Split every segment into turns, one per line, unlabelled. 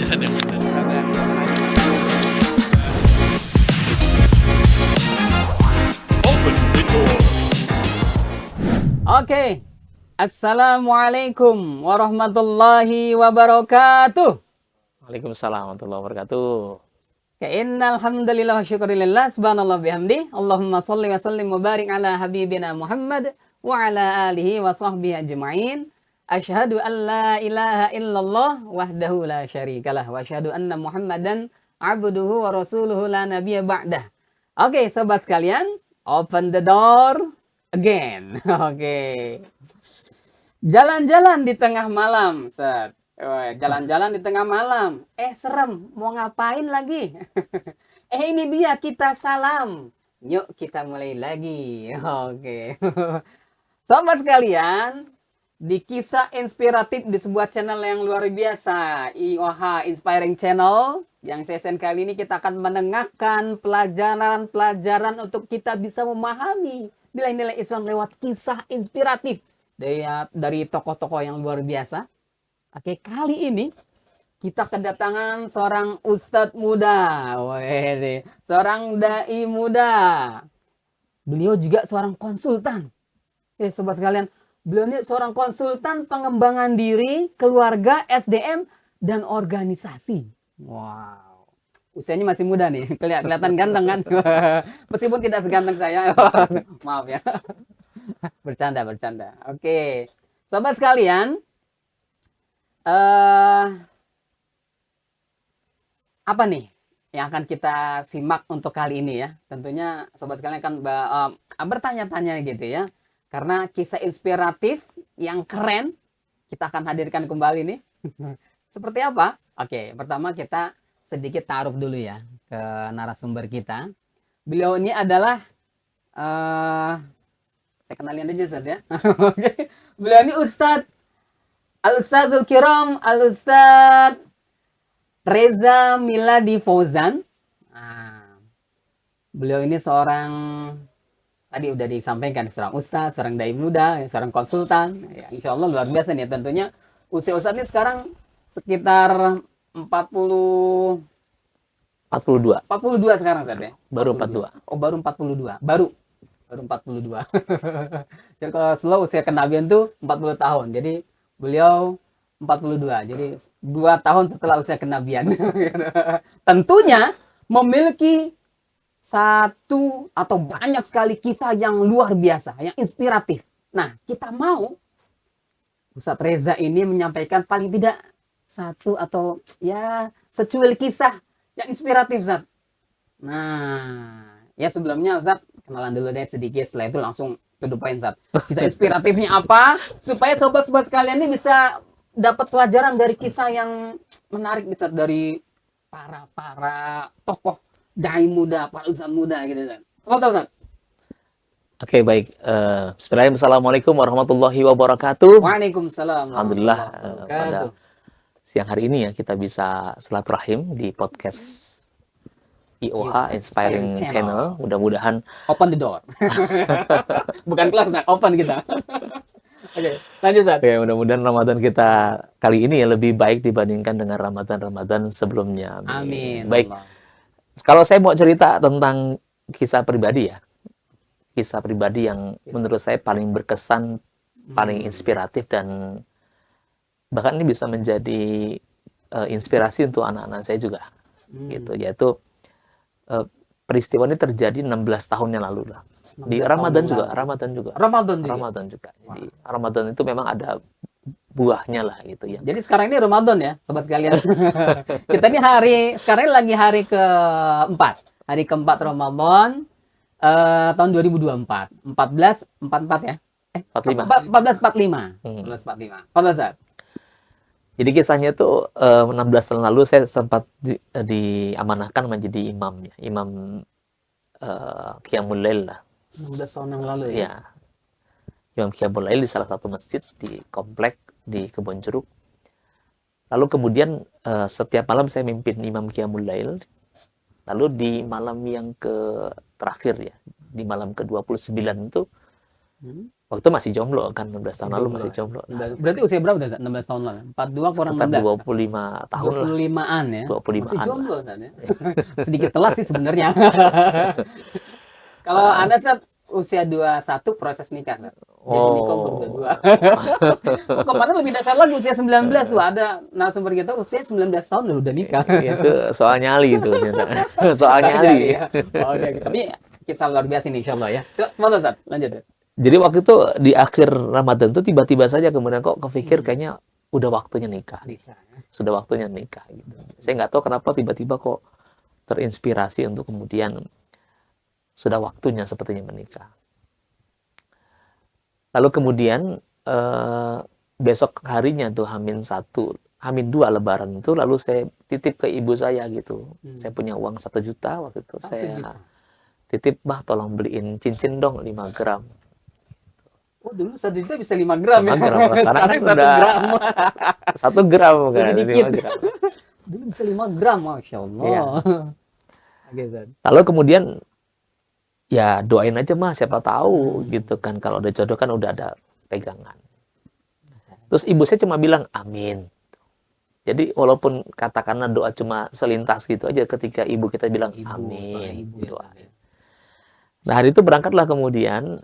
Kesadaran yang benar.
Kesadaran yang benar.
Open the door.
Oke. Assalamualaikum warahmatullahi wabarakatuh.
Waalaikumsalam warahmatullahi wabarakatuh.
Innal hamdalillah wa syukurillah subhanallah bihamdi. Allahumma shalli wa sallim wa barik ala habibina Muhammad wa ala alihi wa sahbihi ajma'in. Asyhadu an la ilaha illallah wahdahu la syarikalah wa asyhadu anna Muhammadan abduhu wa rasuluhu la nabiyya ba'dah. Oke, sobat sekalian, open the door again. Oke. Jalan-jalan di tengah malam, Set. Jalan-jalan di tengah malam. Serem, mau ngapain lagi? Ini dia kita salam. Yuk kita mulai lagi. Oke. Sobat sekalian, di kisah inspiratif di sebuah channel yang luar biasa, IOH Inspiring Channel, yang session kali ini kita akan menengahkan pelajaran-pelajaran untuk kita bisa memahami nilai-nilai Islam lewat kisah inspiratif dari tokoh-tokoh yang luar biasa. Oke, kali ini kita kedatangan seorang ustadz muda, seorang dai muda. Beliau juga seorang konsultan. Sobat sekalian, beliau ini seorang konsultan pengembangan diri, keluarga, SDM, dan organisasi. Wow, usianya masih muda nih, kelihatan ganteng kan? Meskipun tidak seganteng saya, maaf ya. Bercanda. Oke, sobat sekalian. Apa nih yang akan kita simak untuk kali ini ya? Tentunya sobat sekalian akan bertanya-tanya gitu ya. Karena kisah inspiratif yang keren kita akan hadirkan kembali nih. Seperti apa? Oke, pertama kita sedikit taruh dulu ya ke narasumber kita. Beliau ini adalah saya kenalin aja Ustaz ya. Oke. Beliau ini Al-Ustadzul Kiram, Al-Ustadz Reza Miladi Fauzan. Beliau ini seorang, tadi udah disampaikan, seorang ustadz, seorang dai muda, seorang konsultan. Ya, insya Allah luar biasa nih. Tentunya usia ustadz ini sekarang sekitar 42 sekarang Ustadz ya?
Baru 42.
Oh, baru 42. Baru 42. Jadi kalau slow usia kenabian tuh 40 tahun. Jadi beliau 42, jadi 2 tahun setelah usia kenabian. Tentunya memiliki satu atau banyak sekali kisah yang luar biasa, yang inspiratif. Nah, kita mau Ustadz Reza ini menyampaikan paling tidak satu atau ya secuil kisah yang inspiratif, Ustadz. Nah, ya sebelumnya Ustadz kenalan dulu deh sedikit, setelah itu langsung to the point, Ustadz. Kisah inspiratifnya apa? Supaya sobat-sobat sekalian ini bisa dapat pelajaran dari kisah yang menarik, Ustadz, dari para tokoh dai muda, para ustadz muda gitu, Ustadz. Ustadz.
Oke, baik. Bismillahirrahmanirrahim. Assalamualaikum warahmatullahi wabarakatuh.
Waalaikumsalam.
Alhamdulillah pada siang hari ini ya kita bisa silaturahim di podcast IOH Inspiring Channel. Mudah-mudahan
open the door. Bukan kelas, nah, open kita. Oke, lanjut Ustaz.
Oke, mudah-mudahan Ramadan kita kali ini ya lebih baik dibandingkan dengan Ramadan sebelumnya.
Amin.
Baik.
Allah.
Kalau saya mau cerita tentang kisah pribadi ya. Kisah pribadi yang menurut saya paling berkesan, paling inspiratif, dan bahkan ini bisa menjadi inspirasi untuk anak-anak saya juga. Gitu, yaitu peristiwa ini terjadi 16 tahun yang lalu lah. Di Ramadan juga. Jadi Ramadan itu memang ada buahnya lah gitu ya.
Jadi sekarang ini Ramadan ya, sobat sekalian. Kita ini sekarang ini lagi hari keempat. Hari keempat Ramadan tahun 2024. 1444 ya?
45.
1445. Kalau Ustaz.
Jadi kisahnya tuh 16 tahun lalu saya sempat diamanahkan menjadi imam ya. Imam Qiyamul Lail lah.
16 tahun yang lalu ya?
Ya. Imam Qiyamul Lail di salah satu masjid di komplek di Kebon Jeruk. Lalu kemudian setiap malam saya mimpin Imam Qiyamul Lail. Lalu di malam yang terakhir ya, di malam ke-29 itu Waktu itu masih jomblo kan, 16 tahun lalu masih jomblo.
Berarti usia berapa Ustaz? 16 tahun lalu. 42 kurang
Sekitar
16.
25 tahun lah.
25-an ya.
25-an
Masih
lah.
jomblo Ustaz ya. Sedikit telat sih sebenarnya. Kalau Anda Ustaz usia 21 proses nikah Ustaz. Jadi nikah umur 22. Oh, kemarin lebih dasar lagi usia 19 tuh ada narasumber kita usia 19 tahun udah nikah.
Itu soal nyali itu. Soal nyali.
Oke, tapi kisah luar biasa ini insyaallah ya. Boleh Ustaz, lanjut.
Jadi waktu itu di akhir Ramadan tuh tiba-tiba saja kemudian kok kepikir kayaknya udah waktunya nikah. Sudah waktunya nikah gitu. Saya nggak tahu kenapa tiba-tiba kok terinspirasi untuk kemudian sudah waktunya sepertinya menikah. Lalu kemudian besok harinya tuh H-1, H-2 Lebaran itu lalu saya titip ke ibu saya gitu. Saya punya uang 1 juta waktu itu. Saya titip, "Bah, tolong beliin cincin dong 5 gram."
Oh, dulu 1 juta bisa 5 gram
5
ya.
gram. Sekarang kan
1
udah
gram.
1 gram kan.
Lebih dikit.
5 gram.
Dulu bisa 5 gram, Masya Allah.
Iya.
Oke, Ustaz.
Lalu kemudian ya doain aja Mas, siapa tahu gitu kan, kalau ada jodoh kan udah ada pegangan. Terus ibu saya cuma bilang amin. Jadi walaupun katakanlah doa cuma selintas gitu aja, ketika ibu kita bilang amin, doain. Nah hari itu berangkatlah kemudian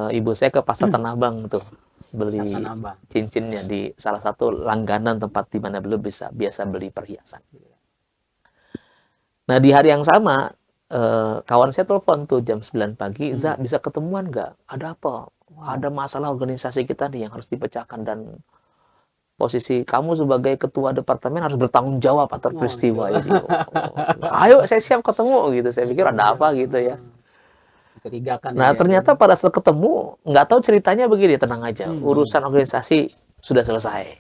ibu saya ke pasar Tanah Abang tuh beli cincinnya di salah satu langganan tempat di mana beliau biasa beli perhiasan. Nah di hari yang sama kawan saya telepon tuh jam 9 pagi, "Za, bisa ketemuan nggak? Ada apa? Ada masalah organisasi kita nih yang harus dipecahkan dan posisi kamu sebagai ketua departemen harus bertanggung jawab atas peristiwa ini." Ayo, saya siap ketemu gitu. Saya pikir ada apa gitu ya. Nah ternyata pada saat ketemu nggak tahu ceritanya begini, tenang aja, urusan organisasi sudah selesai.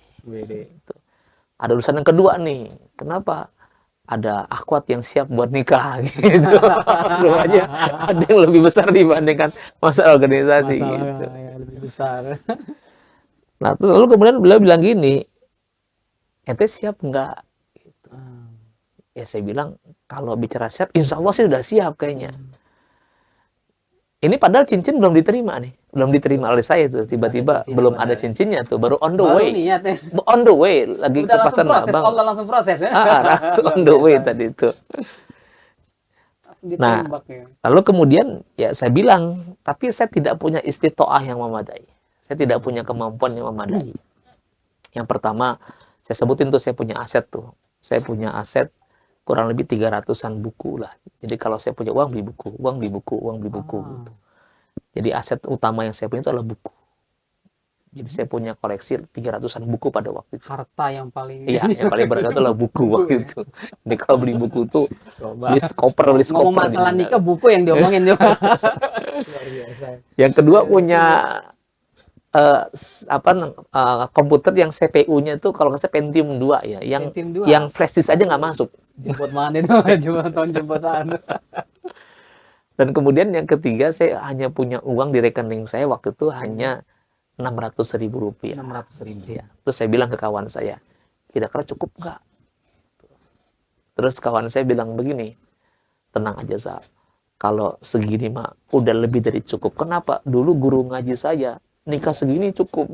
Ada urusan yang kedua nih, kenapa? Ada akhwat yang siap buat nikah gitu. Rupanya ada yang lebih besar dibandingkan masalah organisasi gitu.
Lebih besar.
Nah terus lalu kemudian beliau bilang gini, "Ente siap nggak?" Gitu. Ya saya bilang kalau bicara siap, insya Allah sih udah siap kayaknya. Ini padahal cincin belum diterima nih, belum diterima oleh saya tuh. Tiba-tiba belum ada cincinnya tuh, baru on the way. On the way lagi ke pasar Abang.
Allah langsung proses ya.
Langsung on the way tadi itu. Nah, lalu kemudian ya saya bilang, tapi saya tidak punya istitoah yang memadai. Saya tidak punya kemampuan yang memadai. Yang pertama, saya sebutin tuh saya punya aset tuh. Saya punya aset kurang lebih 300-an buku lah. Jadi kalau saya punya uang beli buku, uang beli buku, uang beli buku. Gitu. Jadi aset utama yang saya punya itu adalah buku. Jadi saya punya koleksi 300-an buku pada waktu itu.
Harta yang paling...
Iya, yang paling berharga itu adalah buku waktu itu. Jadi kalau beli buku tuh, beli skoper.
Ngomong masalah nikah, buku yang diomongin.
Yang kedua punya komputer yang CPU-nya itu kalau nggak salah Pentium 2 ya, yang flash disk aja nggak masuk.
Jemput mana itu? Jemputan.
Dan kemudian yang ketiga, saya hanya punya uang di rekening saya waktu itu hanya 600.000 rupiah.
600.000.
Ya. Terus saya bilang ke kawan saya, kira-kira cukup nggak? Terus kawan saya bilang begini, tenang aja Sa, kalau segini mah udah lebih dari cukup. Kenapa? Dulu guru ngaji saya nikah segini cukup.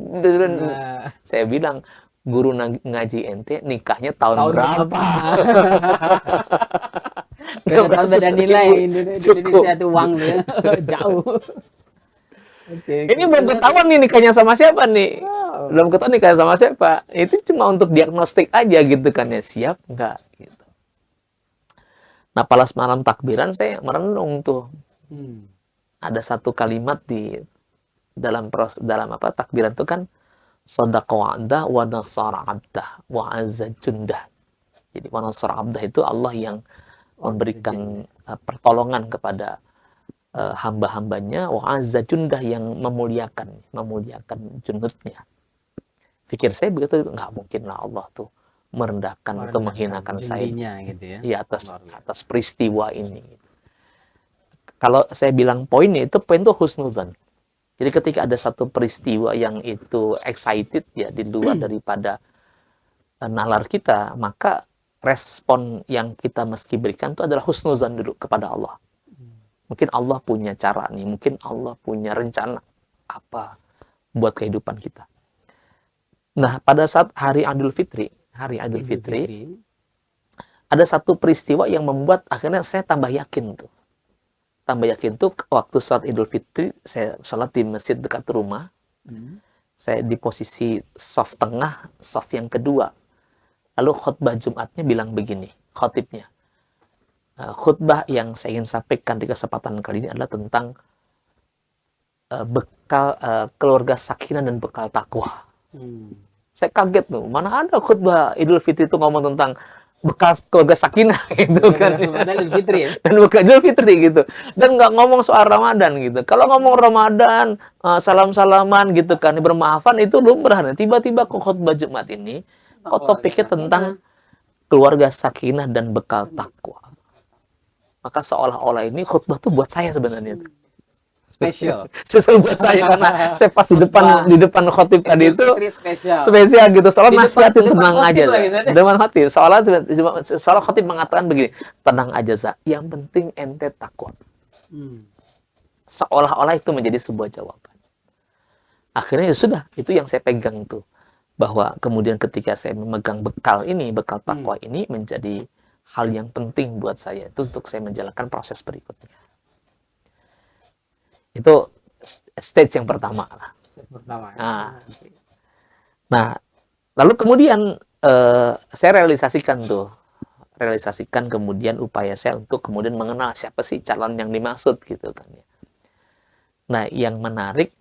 Saya bilang, guru ngaji ente nikahnya tahun berapa?
Beda nilai Indonesia itu uang ya. Jauh.
Ini belum ketahuan nih nikahnya sama siapa nih. Belum ketahuan nikahnya sama siapa. Itu cuma untuk diagnostik aja gitu kan ya. Siap nggak? Gitu. Nah pas malam takbiran saya merenung tuh. Ada satu kalimat di dalam takbiran itu kan sadaqa wa'dah wa nasara 'abdah wa azza jundah. Jadi wa nasara 'abdah itu Allah yang memberikan pertolongan kepada hamba-hambanya, wa azza jundah yang memuliakan junudnya. Pikir saya begitu, nggak mungkin lah Allah tuh merendahkan atau menghinakan saya
gitu ya.
Ya atas peristiwa ini. Kalau saya bilang poin itu husnuzan. Jadi ketika ada satu peristiwa yang itu excited ya di luar daripada nalar kita, maka respon yang kita mesti berikan itu adalah husnuzan dulu kepada Allah. Mungkin Allah punya cara nih, mungkin Allah punya rencana. apa buat kehidupan kita. Nah, pada saat hari Idul Fitri, ada satu peristiwa yang membuat akhirnya saya tambah yakin tuh. Tambah yakin tuh waktu saat Idul Fitri, saya sholat di masjid dekat rumah. Saya di posisi saf tengah, saf yang kedua. Lalu khutbah Jumatnya bilang begini, khotibnya. Khutbah yang saya ingin sampaikan di kesempatan kali ini adalah tentang bekal keluarga sakinah dan bekal takwa. Saya kaget tuh, mana ada khutbah Idul Fitri itu ngomong tentang bekal keluarga sakinah gitu kan.
Idul Fitri ya.
Dan bekal Idul Fitri gitu. Dan nggak ngomong soal Ramadan gitu. Kalau ngomong Ramadan, salam-salaman gitu kan, bermaafan itu lumrah. Tiba-tiba kok khutbah Jumat ini, kok topiknya tentang keluarga sakinah dan bekal takwa. Maka seolah-olah ini khutbah tuh buat saya sebenarnya.
Spesial.
Spesial buat saya karena saya pas di depan khotib tadi itu spesial gitu. Soalnya nasihatin tenang aja. Depan khotib. Soalnya khotib mengatakan begini, tenang aja Za, yang penting ente takwa. Seolah-olah itu menjadi sebuah jawaban. Akhirnya ya sudah, itu yang saya pegang tuh. Bahwa kemudian ketika saya memegang bekal takwa ini menjadi hal yang penting buat saya itu untuk saya menjalankan proses berikutnya. Itu stage yang pertama lah. Nah, lalu kemudian saya realisasikan kemudian upaya saya untuk kemudian mengenal siapa sih calon yang dimaksud gitu kan ya. Nah, yang menarik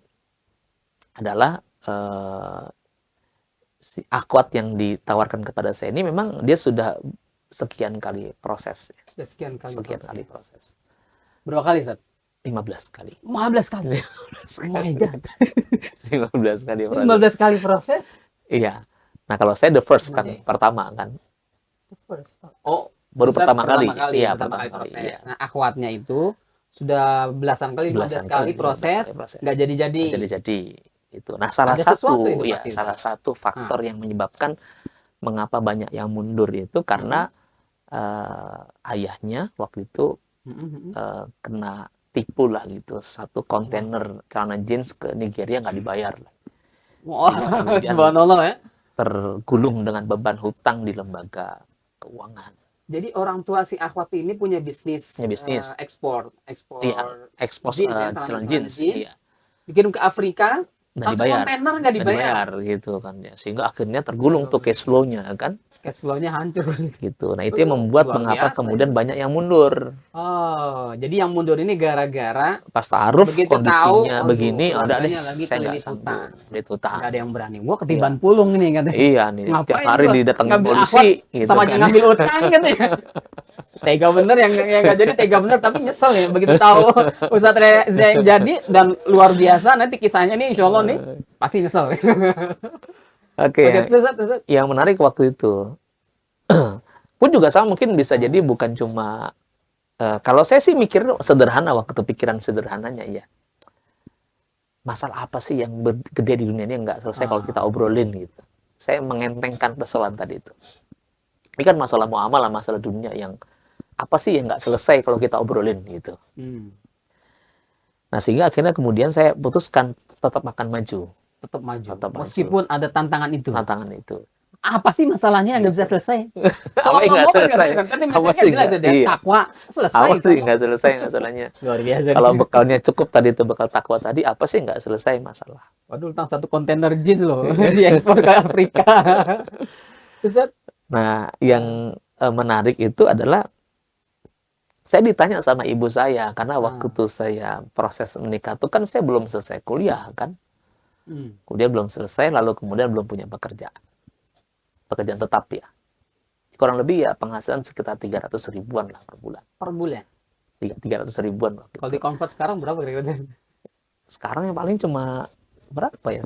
adalah si akhwat yang ditawarkan kepada saya ini memang dia sudah sekian kali proses.
Sekian kali
proses.
Berapa kali, Ustaz?
15 kali.
15 kali. Oh my God.
15 kali proses.
15 kali proses?
Iya. Nah, kalau saya the first kan, pertama kan.
The first. Oh,
baru pertama kali.
Iya, pertama kali proses. Iya. Nah, akhwatnya itu sudah belasan kali, 15 kali proses, nggak jadi-jadi. Itu. Nah, salah satu faktor yang menyebabkan mengapa banyak yang mundur itu karena ayahnya waktu itu kena tipu lah gitu, satu kontainer celana jeans ke Nigeria nggak dibayar. Subhanallah ya.
Tergulung dengan beban hutang di lembaga keuangan.
Jadi orang tua si akhwat ini punya bisnis. Ekspor celana jeans. Iya. Dikirim ke Afrika. Satu kontainer nggak dibayar
gitu kan ya, sehingga akhirnya tergulung tuh cash flow-nya kan.
Cash flow-nya hancur
gitu. Nah, itu yang membuat mengapa kemudian banyak yang mundur.
Oh, jadi yang mundur ini gara-gara
pas ta'aruf kondisinya begini, ada deh saya nggak sanggup.
Nggak ada yang berani. Gua ketiban pulung nih katanya.
Iya nih, tiap hari didatengin polisi gitu
sama aja ngambil utang katanya. Tega bener yang nggak jadi, tega bener tapi nyesel ya begitu tahu Ustadz Reza yang jadi dan luar biasa. Nanti kisahnya nih insya Allah nih pasti nyesel.
Oke. Yang menarik waktu itu pun juga sama, mungkin bisa jadi bukan cuma kalau saya sih mikir sederhana, waktu pikiran sederhananya ya, masalah apa sih yang gede di dunia ini yang nggak selesai kalau kita obrolin gitu. Saya mengentengkan persoalan tadi itu. Ini kan masalah muamalah, masalah dunia yang apa sih yang nggak selesai kalau kita obrolin gitu. Nah, sehingga akhirnya kemudian saya putuskan tetap akan maju.
Tetap maju. Meskipun ada tantangan itu. Apa sih masalahnya yang nggak bisa selesai?
Apa yang nggak selesai?
Apa sih takwa selesai?
Apa sih nggak selesai masalahnya?
Luar biasa.
Kalau bekalnya cukup tadi itu bekal takwa tadi, apa sih nggak selesai masalah?
Waduh, tentang satu kontainer jeans loh diekspor ke Afrika.
Nah, yang menarik itu adalah saya ditanya sama ibu saya, karena waktu itu saya proses menikah itu kan saya belum selesai kuliah kan. Kuliah belum selesai, lalu kemudian belum punya pekerjaan tetap ya. Kurang lebih ya penghasilan sekitar 300 ribuan lah per bulan. 300 ribuan.
Kalau di convert sekarang berapa kira-kira?
Sekarang yang paling cuma berapa ya?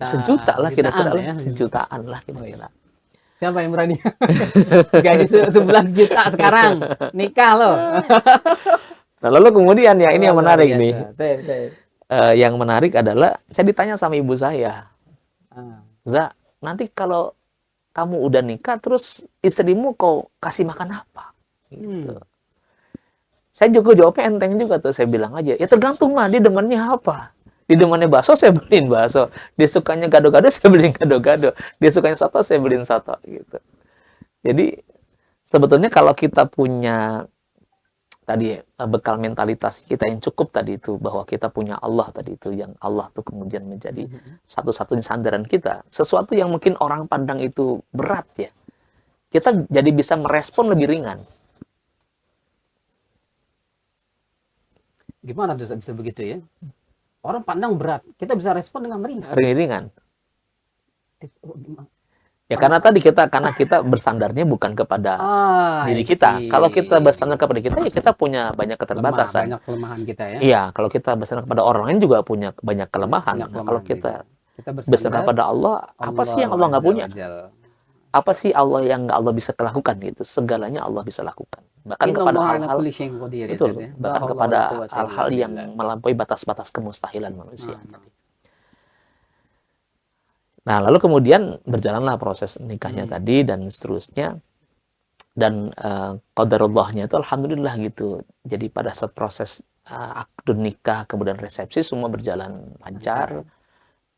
Sejuta
lah kira-kira ya. Sejutaan lah kira-kira.
Siapa yang berani? Gaji 11 juta sekarang. Nikah loh.
Nah, lalu kemudian ya ini yang menarik nih. Yang menarik adalah saya ditanya sama ibu saya. Za, nanti kalau kamu udah nikah terus istrimu kau kasih makan apa? Gitu. Saya juga jawabnya enteng juga tuh, saya bilang aja, ya tergantung mah dia demennya apa. Di demannya bakso, saya beliin bakso. Dia sukanya gado-gado, saya beliin gado-gado. Dia sukanya soto, saya beliin soto gitu. Jadi sebetulnya kalau kita punya tadi bekal mentalitas kita yang cukup tadi itu, bahwa kita punya Allah tadi itu, yang Allah tuh kemudian menjadi satu-satunya sandaran kita, sesuatu yang mungkin orang pandang itu berat ya, kita jadi bisa merespon lebih ringan.
Gimana tuh bisa begitu ya? Orang pandang berat, kita bisa respon dengan ringan.
Ringan.
Oh, gimana?
Ya karena tadi karena kita bersandarnya bukan kepada diri kita. Kalau kita bersandar kepada kita, ya kita punya banyak keterbatasan.
Banyak kelemahan kita ya.
Iya, kalau kita bersandar kepada orang lain juga punya banyak kelemahan. Nah, kalau kita bersandar pada Allah, apa sih yang Allah nggak punya? Apa sih Allah yang nggak Allah bisa lakukan gitu? Segalanya Allah bisa lakukan. Bahkan kepada hal-hal betul, bahkan kepada hal-hal yang melampaui batas-batas kemustahilan manusia. Nah, lalu kemudian berjalanlah proses nikahnya tadi dan seterusnya. Dan qadarullahnya itu alhamdulillah gitu. Jadi pada saat proses akad nikah, kemudian resepsi, semua berjalan lancar.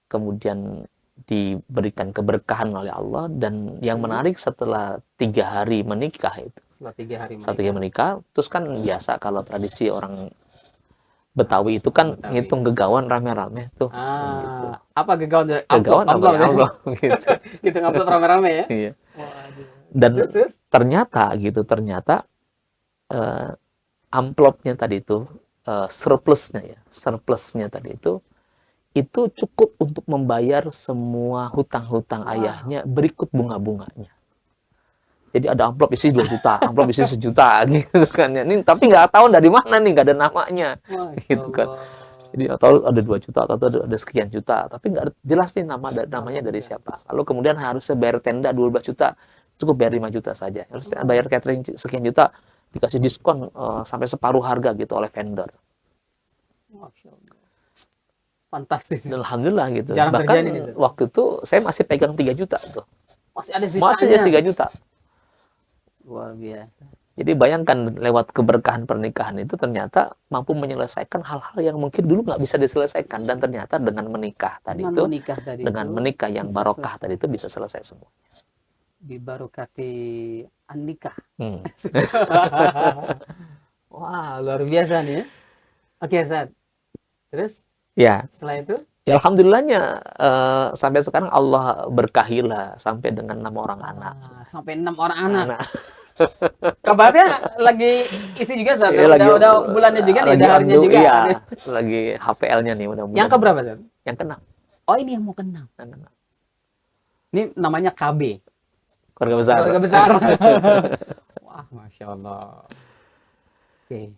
Kemudian diberikan keberkahan oleh Allah. Dan yang menarik setelah 3 hari menikah itu. Setelah 3 hari menikah. Terus kan biasa kalau tradisi orang Betawi itu kan ngitung gegawan rame-rame tuh.
Gitu. Apa gegawan?
Gegawan amplop gitu.
Gitu amplop rame-rame ya.
Iya. Dan ternyata amplopnya tadi itu surplusnya tadi itu cukup untuk membayar semua hutang-hutang ayahnya berikut bunga-bunganya. Jadi ada amplop isi 2 juta, amplop isi 1 juta gitu kan ya. Ini tapi nggak tahu dari mana nih, nggak ada namanya. Gitu kan. Jadi atau ada 2 juta atau ada sekian juta, tapi nggak jelas nih namanya dari siapa. Lalu kemudian harusnya bayar tenda 12 juta, cukup bayar 5 juta saja. Harus bayar catering sekian juta, dikasih diskon sampai separuh harga gitu oleh vendor.
Fantastis.
Alhamdulillah gitu.
Jarang
bahkan
terjadi,
waktu itu saya masih pegang 3 juta tuh.
Masih ada sisanya.
Masih ada 3 juta.
Luar biasa.
Jadi bayangkan lewat keberkahan pernikahan itu ternyata mampu menyelesaikan hal-hal yang mungkin dulu nggak bisa diselesaikan, dan ternyata dengan menikah menikah yang barokah tadi itu bisa selesai semua.
Dibarokati an-nikah. Wah, luar biasa nih ya. Oke, Ustaz. Terus?
Ya.
Setelah itu?
Ya alhamdulillahnya sampai sekarang Allah berkahilah sampai dengan 6 orang anak.
Sampai 6 orang anak. Kabarnya lagi isi juga, Zat.
Ya,
udah bulannya juga nih, udah harinya juga.
Iya, lagi HPL-nya nih mudah-mudahan.
Yang keberapa, Zat?
Yang ke-6.
Oh, ini yang mau ke-6. Ini namanya KB.
Keluarga besar.
Keluarga besar. Wah, Masya Allah. Oke.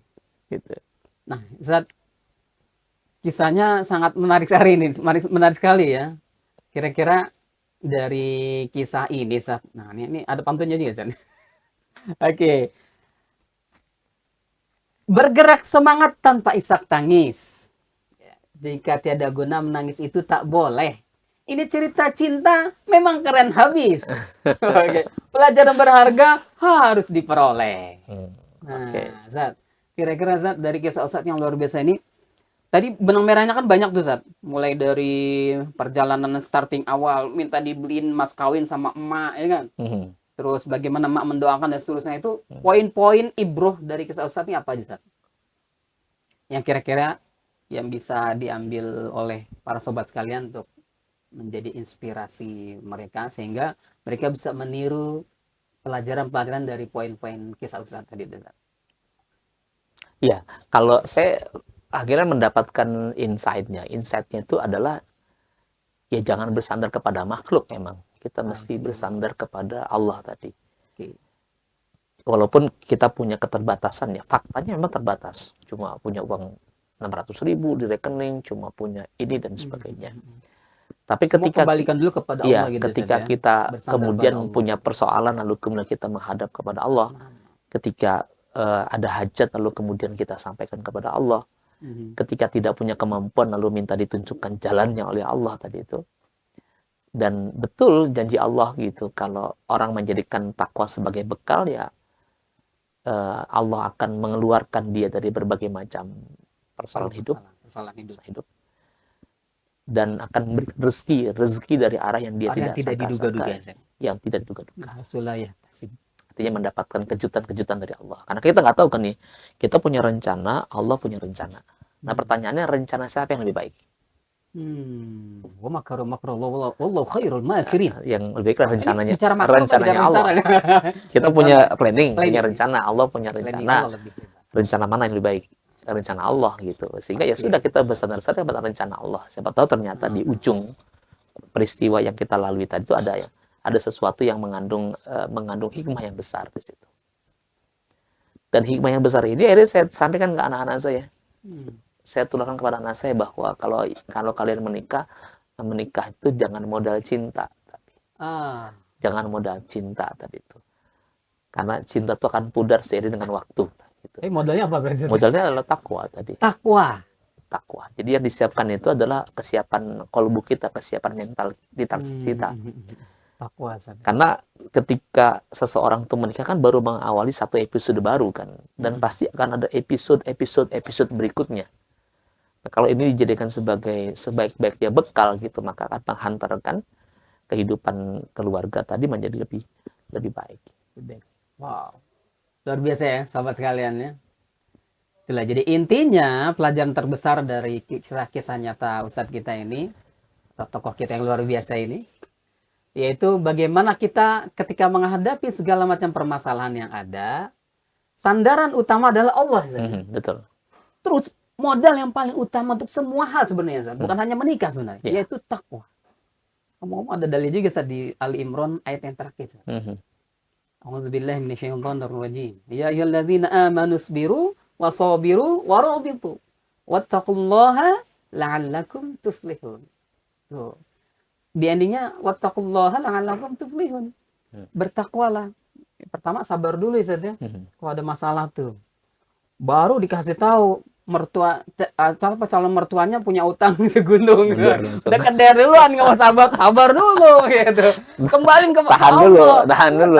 Gitu.
Nah, Zat, kisahnya sangat menarik sekali ini, menarik sekali ya. Kira-kira dari kisah ini, Zat. Nah, ini ada pantunnya juga, Zat. Oke. Bergerak semangat tanpa isak tangis. Jika tiada guna menangis itu tak boleh. Ini cerita cinta memang keren habis. Oke. Pelajaran berharga harus diperoleh. Nah, Zat, kira-kira Zat dari kisah Ustadz yang luar biasa ini, tadi benang merahnya kan banyak tuh, Zat. Mulai dari perjalanan starting awal, minta dibeliin mas kawin sama emak, ya kan? Terus bagaimana emak mendoakan dan seterusnya, itu poin-poin ibroh dari kisah Ustadz ini apa aja, Zat? Yang kira-kira yang bisa diambil oleh para sobat sekalian untuk menjadi inspirasi mereka, sehingga mereka bisa meniru pelajaran-pelajaran dari poin-poin kisah Ustadz tadi, Zat.
Ya, kalau saya akhirnya mendapatkan insight-nya itu adalah ya jangan bersandar kepada makhluk, memang kita mesti bersandar kepada Allah tadi. Walaupun kita punya keterbatasan ya, faktanya memang terbatas, cuma punya uang 600.000 di rekening, cuma punya ini dan sebagainya. Tapi ketika
kembalikan dulu kepada Allah, gitu,
ketika kita kemudian punya persoalan lalu kemudian kita menghadap kepada Allah, ketika ada hajat lalu kemudian kita sampaikan kepada Allah, ketika tidak punya kemampuan lalu minta ditunjukkan jalannya oleh Allah tadi itu. Dan betul janji Allah gitu, kalau orang menjadikan takwa sebagai bekal ya Allah akan mengeluarkan dia dari berbagai macam persoalan hidup. dan akan memberikan rezeki dari arah yang dia
Orang yang tidak
tidak
diduga-duga.
sangka-sangka, yang tidak diduga-duga.
Asulah ya.
Artinya mendapatkan kejutan-kejutan dari Allah. Karena kita nggak tahu kan nih, kita punya rencana, Allah punya rencana. Nah pertanyaannya, rencana siapa yang lebih baik?
Wa makaru makrullah wallahu khairul makirin.
Yang lebih baik rencananya,
Bicara makro,
rencananya Allah. Kita punya planning, punya rencana, Allah punya
Planning
rencana.
Allah lebih hebat.
Rencana mana yang lebih baik? Rencana Allah gitu. Sehingga ya sudah, kita bersandar-sandar pada rencana Allah. Siapa tahu ternyata di ujung peristiwa yang kita lalui tadi itu ada sesuatu yang mengandung hikmah yang besar di situ. Dan hikmah yang besar ini akhirnya saya sampaikan ke anak-anak saya. Saya tularkan kepada anak saya bahwa kalau kalian menikah itu jangan modal cinta. Jangan modal cinta tadi itu. Karena cinta itu akan pudar seiring dengan waktu. Gitu.
Modalnya apa berarti?
Modalnya adalah takwa tadi.
Takwa.
Jadi yang disiapkan itu adalah kesiapan kolbu kita, kesiapan mental kita.
Takwa.
Karena ketika seseorang itu menikah kan baru mengawali satu episode baru kan, dan pasti akan ada episode berikutnya. Nah, kalau ini dijadikan sebagai sebaik-baiknya bekal gitu, maka akan menghantarkan kehidupan keluarga tadi menjadi lebih baik.
Wow, luar biasa ya sahabat sekalian ya. Itulah, jadi intinya pelajaran terbesar dari kisah nyata Ustadz kita ini, tokoh kita yang luar biasa ini, yaitu bagaimana kita ketika menghadapi segala macam permasalahan yang ada, sandaran utama adalah Allah.
Betul.
Terus modal yang paling utama untuk semua hal sebenarnya, bukan hanya menikah sebenarnya, yaitu takwa. Ngomong-ngomong ada dalil juga di Ali Imran ayat yang terakhir. A'udzubillahi minasyaitonir rajim. Ya ayyuhalladzina amanu sabiru wasabiru warabitu wattaqullaha la'allakum tuflihun. Tuh. Di endingnya wattaqullaha la'allakum tuflihun. Bertakwalah. Pertama sabar dulu ya, kalau ada masalah tuh. Baru dikasih tahu calon mertuanya punya utang segunung. Udah keder duluan, nggak mau sabar dulu gitu. Kembali ke
tahan dulu.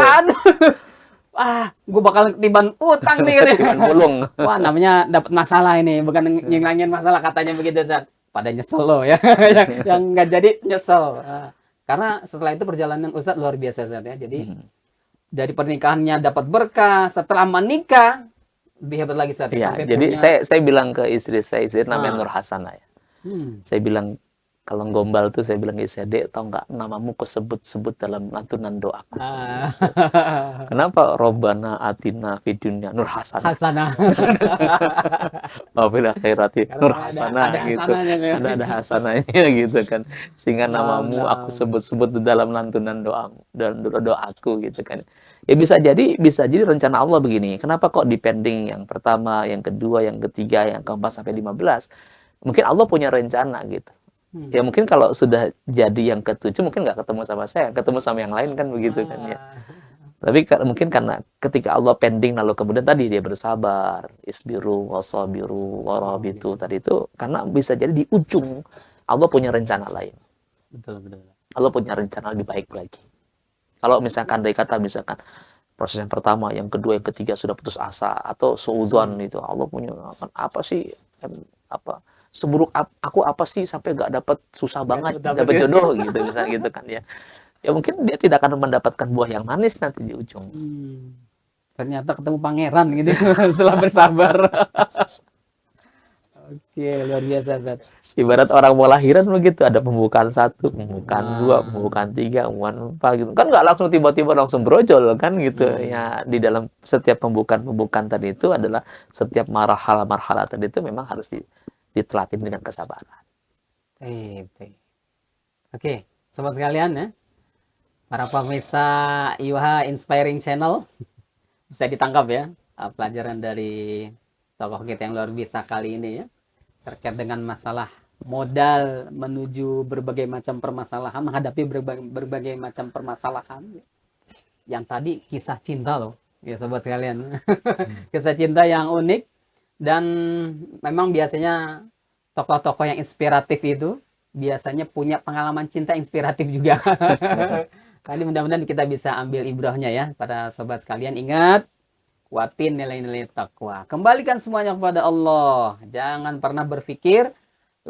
Gue bakal ketiban utang nih.
Bulung.
Wah, namanya dapat masalah ini, bukan ngilangin masalah katanya begitu, Zat. Pada nyesel loh ya. Yang nggak jadi nyesel. Karena setelah itu perjalanan Ustadz luar biasa, Zat ya. Jadi dari pernikahannya dapat berkah, setelah menikah lebih hebat lagi saat itu.
Ya, jadi saya bilang ke istri namanya Nur Hasanah ya. Saya bilang, kalau gombal tuh saya bilang ke istri, Dek, tau nggak namamu sebut dalam lantunan doaku. Kenapa? Robbana atina fid dunya Nur Hasanah. Wafil akhirati Nur Hasanah gitu. Ada hasanahnya gitu kan. Sehingga namamu aku sebut dalam lantunan doaku gitu kan. Ya bisa jadi rencana Allah begini. Kenapa kok depending yang pertama, yang kedua, yang ketiga, yang keempat sampai 15? Mungkin Allah punya rencana gitu. Ya mungkin kalau sudah jadi yang ketujuh mungkin nggak ketemu sama saya, ketemu sama yang lain kan begitu kan ya. Tapi mungkin karena ketika Allah pending lalu kemudian tadi dia bersabar, isbiru wasabiru warabitu tadi itu karena bisa jadi di ujung Allah punya rencana lain.
Betul.
Allah punya rencana lebih baik lagi. Kalau misalkan dari kata misalkan proses yang pertama, yang kedua, yang ketiga sudah putus asa atau suudzon itu Allah punya apa sih seburuk aku apa sih sampai nggak dapat susah banget dapat jodoh gitu misalnya gitu kan ya. Ya mungkin dia tidak akan mendapatkan buah yang manis nanti di ujung.
Ternyata ketemu pangeran gitu setelah bersabar. Oke, luar biasa, Zat.
Ibarat orang mau lahiran begitu, ada pembukaan 1, pembukaan 2, pembukaan 3, pembukaan 4 gitu. Kan nggak langsung tiba-tiba langsung brojol kan gitu. Ya di dalam setiap pembukaan tadi itu adalah setiap marhalah tadi itu memang harus ditelatin dengan kesabaran.
Oke, sobat sekalian ya. Para pemirsa IWH Inspiring Channel, bisa ditangkap ya pelajaran dari tokoh kita yang luar biasa kali ini ya, terkait dengan masalah modal menuju berbagai macam permasalahan, menghadapi berbagai macam permasalahan. Yang tadi kisah cinta loh ya sobat sekalian. Kisah cinta yang unik, dan memang biasanya tokoh-tokoh yang inspiratif itu biasanya punya pengalaman cinta inspiratif juga. Kali mudah-mudahan kita bisa ambil ibrahnya ya pada sobat sekalian. Ingat, kuatin nilai-nilai takwa. Kembalikan semuanya kepada Allah. Jangan pernah berpikir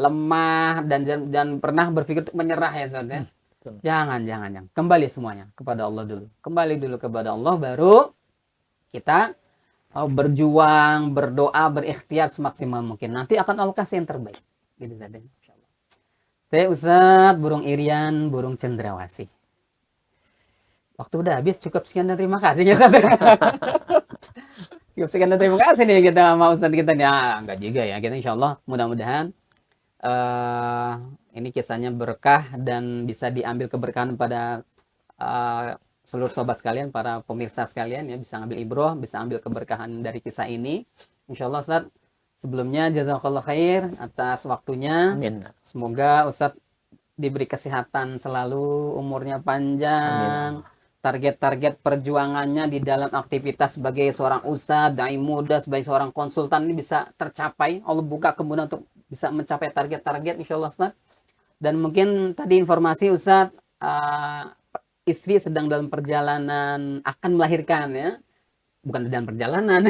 lemah dan pernah berpikir untuk menyerah ya Ustaz ya.
Betul.
Jangan. Kembali semuanya kepada Allah dulu. Kembali dulu kepada Allah, baru kita berjuang, berdoa, berikhtiar semaksimal mungkin. Nanti akan Allah kasih yang terbaik. Gitu saja. Insyaallah. Teh Ustaz, burung Irian, burung cendrawasih. Waktu udah habis, cukup sekian dan terima kasih ya Ustaz. Cukup sekian dan terima kasih nih kita sama Ustaz kita nih. Enggak juga ya. Kita insyaallah mudah-mudahan ini kisahnya berkah dan bisa diambil keberkahan pada seluruh sobat sekalian, para pemirsa sekalian ya, bisa ambil ibroh, bisa ambil keberkahan dari kisah ini. Insyaallah Ustaz, sebelumnya jazakallah khair atas waktunya.
Amin.
Semoga Ustaz diberi kesehatan selalu, umurnya panjang.
Amin.
Target-target perjuangannya di dalam aktivitas sebagai seorang ustadz, dai muda, sebagai seorang konsultan ini bisa tercapai. Allah buka kemudahan untuk bisa mencapai target-target insyaallah Ustaz. Dan mungkin tadi informasi Ustaz, istri sedang dalam perjalanan akan melahirkan ya. Bukan dalam perjalanan.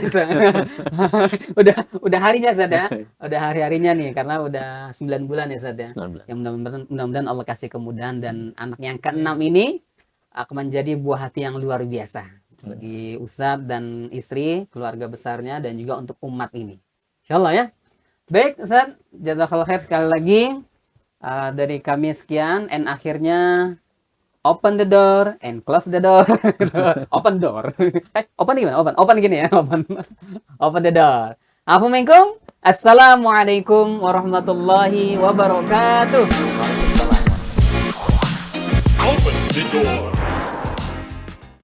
udah harinya Ustaz ya. Udah hari-harinya nih karena udah 9 bulan ya Ustaz ya.
9 bulan.
Yang mudah-mudahan Allah kasih kemudahan dan anak yang ke-6 ini akan menjadi buah hati yang luar biasa bagi Ustadz dan istri, keluarga besarnya, dan juga untuk umat ini. Insyaallah ya. Baik Ustadz, jazakallah khair sekali lagi. Dari kami sekian, and akhirnya open the door and close the door. Open door. Open gimana? Open gini ya. Open the door. Assalamualaikum warahmatullahi wabarakatuh.
Open the door.